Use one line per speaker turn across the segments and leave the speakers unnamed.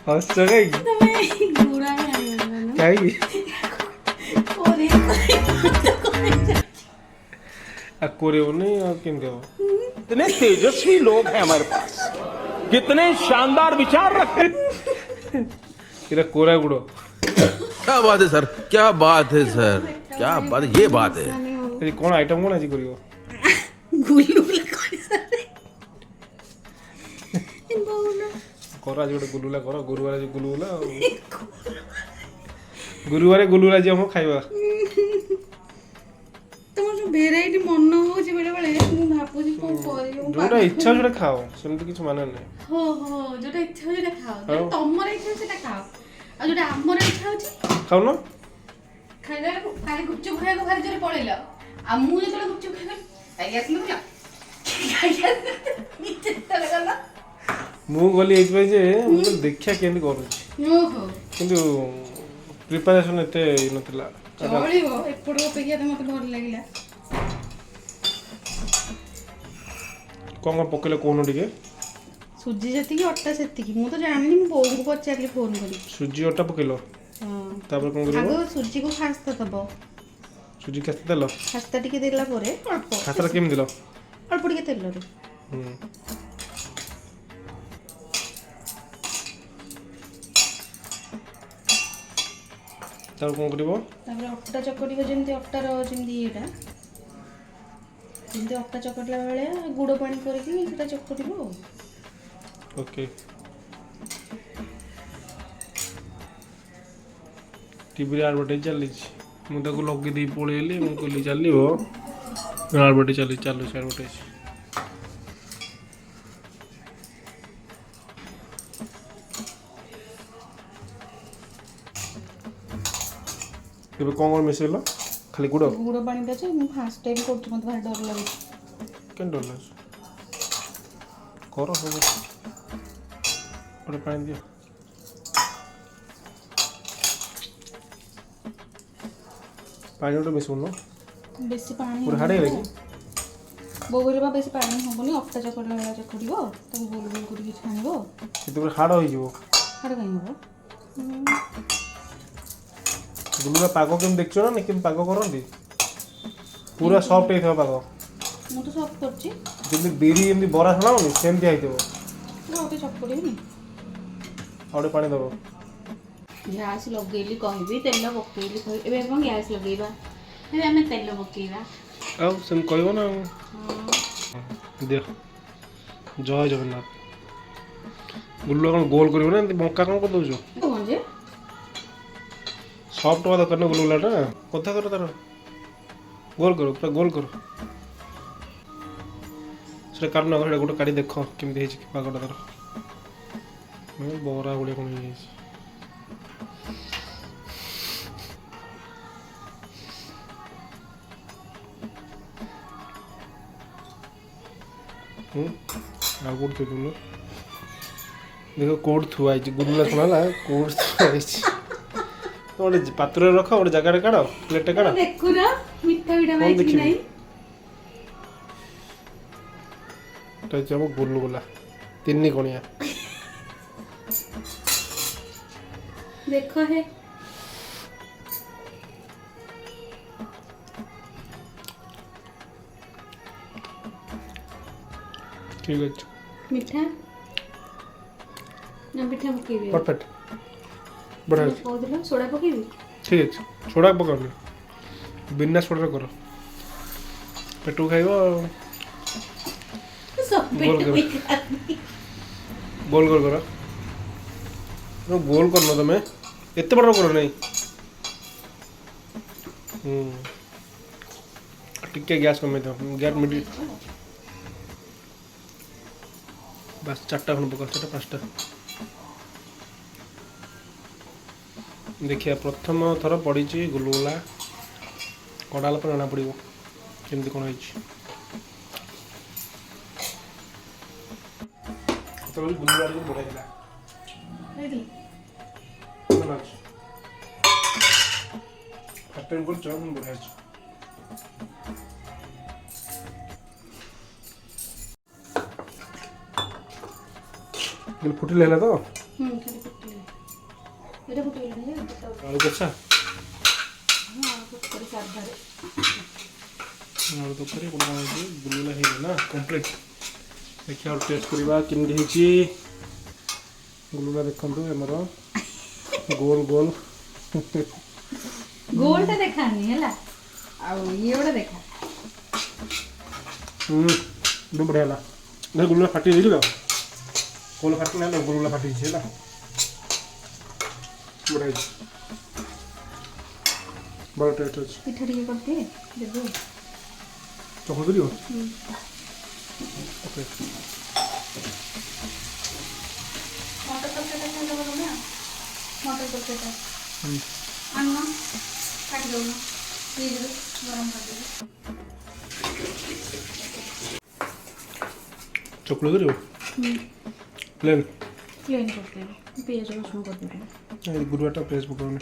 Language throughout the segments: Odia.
हंस गई
बुरा नहीं है
क्या ही
और
कोरे नहीं और किन के
कितने तेजस्वी लोग हैं हमारे पास, कितने शानदार विचार रखते हैं।
इरा कोरा गुड़ो
क्या बात है सर, क्या बात है सर, क्या बात है, ये बात है।
ये कौन आइटम कौन आज करियो
गुल्लू लगा सारे बहुना
करा आज गोटे गुलुला कर गुरुवार आज गुलुला गुरुवार गुलुला जी हम खाइबा
ତମର ଯୋଉ ଭେରାଇଟି ମନ ହଉଛି ବେଳେ ବେଳେ ମୁଁ ଭାବୁଛି କଣ କରିବି ମୁଁ
ଯୋଉଟା ଇଚ୍ଛା ଯୋଉଟା ଖାଅ ସେମିତି କିଛି ମାନେ ନାହିଁ
ହୋ ହୋ ଯୋଉଟା ଇଚ୍ଛା ହଉଛି ସେଇଟା ଖାଅ ଯୋଉଟା ତମର ଇଚ୍ଛା ହଉଛି ସେଇଟା ଖାଅ ଆଉ ଯୋଉଟା ଆମର ଇଚ୍ଛା ହଉଛି
ଖାଉନ
ଖାଇଲା ବେଳକୁ କାଲି ଗୁପଚୁପ ଖାଇବାକୁ ଭାରି ଜୋରେ ପଳେଇଲ ଆଉ ମୁଁ ଯେତେବେଳେ ଗୁପଚୁପ ଖାଇଲି ଖାଇକି ଆସିଲି ବୁଝିଲ ଖାଇକି ଆସିଲି ନିଜେ ଯେତେବେଳେ ଗଲ
ମୁଁ ଗଲି ଏଇଥିପାଇଁ ଯେ ମୁଁ କହିଲି ଦେଖିଆ କେମିତି କରୁଛି
ଓହୋ
କିନ୍ତୁ ପ୍ରିପାରେସନ୍ ଏତେ ନଥିଲା
ଚଳିବ ଏପଟ ଅପେକ୍ଷା ତ ମତେ ଭଲ ଲାଗିଲା
କ'ଣ କ'ଣ ପକେଇଲେ କହୁନ ଟିକେ
ସୁଜି ଯେତିକି ଅଟା ସେତିକି ମୁଁ ତ ଜାଣିନି ମୁଁ ବୋଉଙ୍କୁ ପଚାରିଲି ଫୋନ୍ କରିକି
ସୁଜି ଅଟା ପକେଇଲ
ହଁ
ତାପରେ କ'ଣ କରିବ
ଆଗ ସୁଜିକୁ ଖାସ୍ତା ଦବ
ସୁଜି ଖାସ୍ତା ଦେଲ
ଖାସ୍ତା ଟିକେ ଦେଲା ପରେ ଅଳ୍ପ
ଖାସ୍ତାଟା କେମିତି ଦେଲ
ଅଳ୍ପ ଟିକେ ତେଲରେ
ହୁଁ ତାପରେ କ'ଣ କରିବ
ତାପରେ ଅଟା ଚକଟିବ ଯେମିତି ଅଟାର ଯେମିତି ଇଏଟା ଯେମିତି ଅଟା ଚକଟିଲା ଭଳିଆ ଗୁଡ଼ ପାଣି କରିକି ସେଟା ଚକଟିବ ଆଉ
ଓକେ ଟିଭିରେ ଆଡ଼ଭର୍ଟାଇଜ୍ ଚାଲିଛି ମୁଁ ତାକୁ ଲଗେଇ ଦେଇ ପଳେଇଲି ମୁଁ କହିଲି ଚାଲିବ ଆଡ଼ଭର୍ଟାଇଜ୍ ଚାଲିଛି ଚାଲୁଛି ଆଡ଼ଭର୍ଟାଇଜ୍ ଏବେ କ'ଣ କ'ଣ ମିଶେଇଲ ଖାଲି ଗୁଡ଼
ଗୁଡ଼ ପାଣିଟା ଯେ ମୁଁ ଫାର୍ଷ୍ଟ ଟାଇମ୍ କରୁଛି ମୋତେ ଭାରି ଡର ଲାଗୁଛି
କେମିତି ଡର ଲାଗୁଛି କର ସବୁ ଗୋଟେ ପାଣି ଦିଅ ପାଣି ଗୋଟେ ମିଶଉନ
ବେଶୀ ପାଣି
ପୁରା ହାଡ଼େଇଲେ କି
ବୋଉ କହିଲେ ବା ବେଶୀ ପାଣି ହବନି ଅଟା ଚକଟିଲା ଭଳିଆ ଚକଟିବ ତାକୁ ଗୋଲ ଗୋଲ କରିକି ଛାଣିବ
ସେତେବେଳେ ହାଡ଼ ହେଇଯିବ
ହାଡ଼ କାହିଁ ହବ
ଗୁଲୁରା ପାଗ କେମିତି ଦେଖିଛ ନା କେମିତି ପାଗ କରନ୍ତି ପୁରା ସଫ୍ଟ ହେଇଥିବ ପାଗ
ମୁଁ ତ ସଫ୍ଟ କରିଛି
ଯେମିତି ବିରି ଏମିତି ବରା ଛଣାଉନି ସେମିତି ହେଇଥିବ
ଆଉ ଗୋଟେ ଚକଟିବିନି
ଆଉ ଗୋଟେ ପାଣି ଦେବ
ଗ୍ୟାସ୍ ଲଗେଇଲି କହିବି ତେଲ ପକେଇଲି କହିବି ଏବେ କ'ଣ ଗ୍ୟାସ୍ ଲଗେଇବା ଏବେ ଆମେ ତେଲ ପକେଇବା
ଆଉ ସେମିତି କହିବ ନା ଆଉ ଦିଅ ଜୟ ଜଗନ୍ନାଥ ଗୁଲୁରା କ'ଣ ଗୋଲ କରିବ ନା ଏମିତି ବଙ୍କା କ'ଣ କରିଦେଉଛ
କ'ଣ ଯେ
ସଫ୍ଟ ହବା ଦରକାର ନା ଗୁଲୁଗୁଲାଟା କଥା କର ତାର ଗୋଲ କର ପୁରା ଗୋଲ କର ସେଟା କାଢ଼ୁନ ସେଇଟା ଗୋଟେ କାଢ଼ି ଦେଖ କେମିତି ହେଇଛି ପାଗଟା ତାର ବରା ଭଳିଆ କ'ଣ ହେଇଯାଇଛି ଆଉ କେଉଁଠି ଥୋଇଦେଉନ ଦେଖ କେଉଁଠି ଥୁଆ ହେଇଛି ଗୁଲୁଗୁଲା ଶୁଣା ହେଲା କେଉଁଠି ଥୁଆ ହେଇଛି ଗୋଟେ ପାତ୍ରରେ ରଖ ଗୋଟେ ଜାଗାରେ କାଢ଼ ପ୍ଲେଟ୍ରେ କାଢ଼
ଦେଖୁନ ମିଠା ମିଠା
କ'ଣ
ମାଇକି
ଦେଖିବି
ନାହିଁ
ଏଟା ହେଉଛି ଆମ ଗୁଲୁଗୁଲା ତିନି କଣିଆ
ଦେଖ ହେ
ଠିକ୍ ଅଛି
ମିଠା ନା ମିଠା ପକେଇବି
ପରଫେକ୍ଟ ବଢ଼ିଆ ଅଛି
କହୁଥିଲ ସୋଡ଼ା ପକେଇବି
ଠିକ୍ ଅଛି ସୋଡ଼ା ପକାଉନି ବିନା ସୋଡ଼ାରେ କର ପେଟକୁ ଖାଇବ ଆଉ ଗୋଲ କର ଗୋଲ ଗୋଲ କର ଗୋଲ କରିନ ତମେ ଏତେ ବଡ଼ କର ନାହିଁ ଟିକେ ଗ୍ୟାସ୍ କମେଇ ଦିଅ ଗ୍ୟାସ୍ ମିଡି ବାସ୍ ଚାରିଟା ଖଣ୍ଡ ପକା ଚାରିଟା ପାଞ୍ଚଟା ଦେଖିବା ପ୍ରଥମ ଥର ପଡ଼ିଛି ଗୁଲୁଗୁଲା କଡ଼ା ହେଲା ପରେ ଜଣାପଡ଼ିବ କେମିତି କ'ଣ ହେଇଛି ସେତେବେଳେ ଗୁଲୁଗୁଲା ଟିକେ ବଢ଼ିଆ ଥିଲା ଭଲ ଅଛି ଫାର୍ଷ୍ଟ ଟାଇମ୍ କରୁଛ ବଢ଼ିଆ ଅଛି ଫୁଟିଲେ ହେଲା ତ
ଖାଲି ପକେଇଲି ଏଇଟା ଫୁଟେଇଲାଣି ଯେ
ଆଳୁ କଷା
କରି ସାଧାରେ
ଆଳୁ ତରକାରୀ ଗୋଟେ କ'ଣ ହେଇଛି ଗୁଲୁଗୁଲା ହେଇନି ନା କମ୍ପ୍ଲିଟ୍ ଦେଖିବା ଆଉ ଟେଷ୍ଟ କରିବା କେମିତି ହେଇଛି ଗୁଲୁଗୁଲା ଦେଖନ୍ତୁ ଆମର ଗୋଲ ଗୋଲ
ଗୋଲଟା ଦେଖାନି ହେଲା ଆଉ ଇଏ ଗୋଟେ ଦେଖା
ବହୁତ ବଢ଼ିଆ ହେଲା ଦେଖ ଗୁଲୁଗୁଲା ଫାଟି ଦେଇଛୁ ତ ଗୋଲ ଫାଟି ନା ଗୁଲୁଗୁଲା ଫାଟିଛି ହେଲା ବଢ଼ିଆ ହେଇଛି ବଡ଼ ଟେଷ୍ଟ ଅଛି
ପିଠା ଟିକେ କରିଦିଏ ଦେବୁ
ଚକୁଳି କରିବ ଓକେ
ମଟର ତରକାରୀଟା ଖାଇଦେବ ତମେ ଆଉ ମଟର ତରକାରୀଟା ଆଣ କାଟି ଦେଉନ ଫ୍ରିଜ୍ରୁ ଗରମ କରିଦେବି
ଚକୁଳି କରିବ ପ୍ଲେନ୍
ପ୍ଲେନ୍ କରିଦେବି ପିଆଜ ରସୁଣ କରିଦେବି
ଗୁରୁବାରଟା ପ୍ଲେସ୍ ପକାଉନି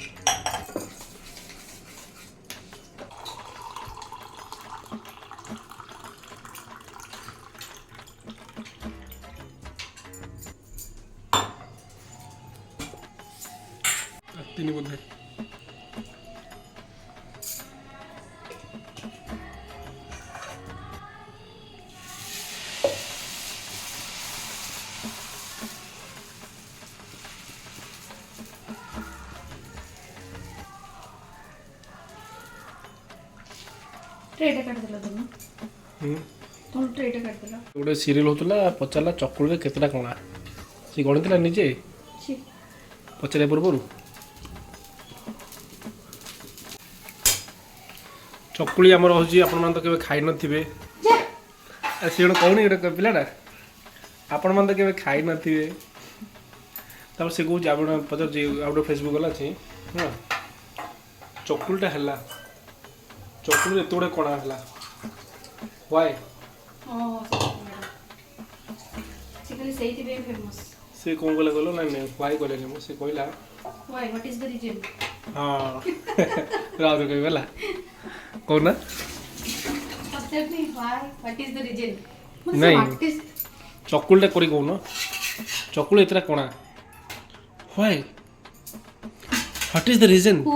ତିନି ବୋଧେ
ट्रेटा काटिदेल तुम तुम ट्रेटा काटिदेल
ଗୋଟେ ସିରିଏଲ ହେଉଥିଲା ପଚାରିଲା ଚକୁଳିରେ କେତେଟା କଣା ସେ ଗଣିଥିଲା ନିଜେ ପଚାରିବା ପୂର୍ବରୁ ଚକୁଳି ଆମର ହେଉଛି ଆପଣମାନେ ତ କେବେ ଖାଇନଥିବେ ସେ ଗୋଟେ କହୁନି ଗୋଟେ ପିଲାଟା ଆପଣମାନେ ତ କେବେ ଖାଇନଥିବେ ତାପରେ ସେ କହୁଛି ଆପଣ ପଚାରୁଛି ଆଉ ଗୋଟେ ଫେସବୁକ୍ ଗଲା ଅଛି ହଁ ଚକୁଳିଟା ହେଲା ଚକୁଳିରେ ଏତେ ଗୁଡ଼େ କଣା ହେଲା ୱାଏ
ସେ ଖାଲି ସେଇଥିପାଇଁ ଫେମସ୍
ସେ କ'ଣ କହିଲା କହିଲ ନାଇଁ ନାଇଁ ୱାଇ କହିଲେନି ମୁଁ ସେ କହିଲା
Why? What is the reason?
ହଁ ରାଉତ କହିବି ହେଲା କହୁନା
Tell me why? What is the reason?
ନାଇଁ
What is
ଚକୁଳିଟା କରି କହୁନ ଚକୁଳି ଏତେଟା କଣା why what is the reason
who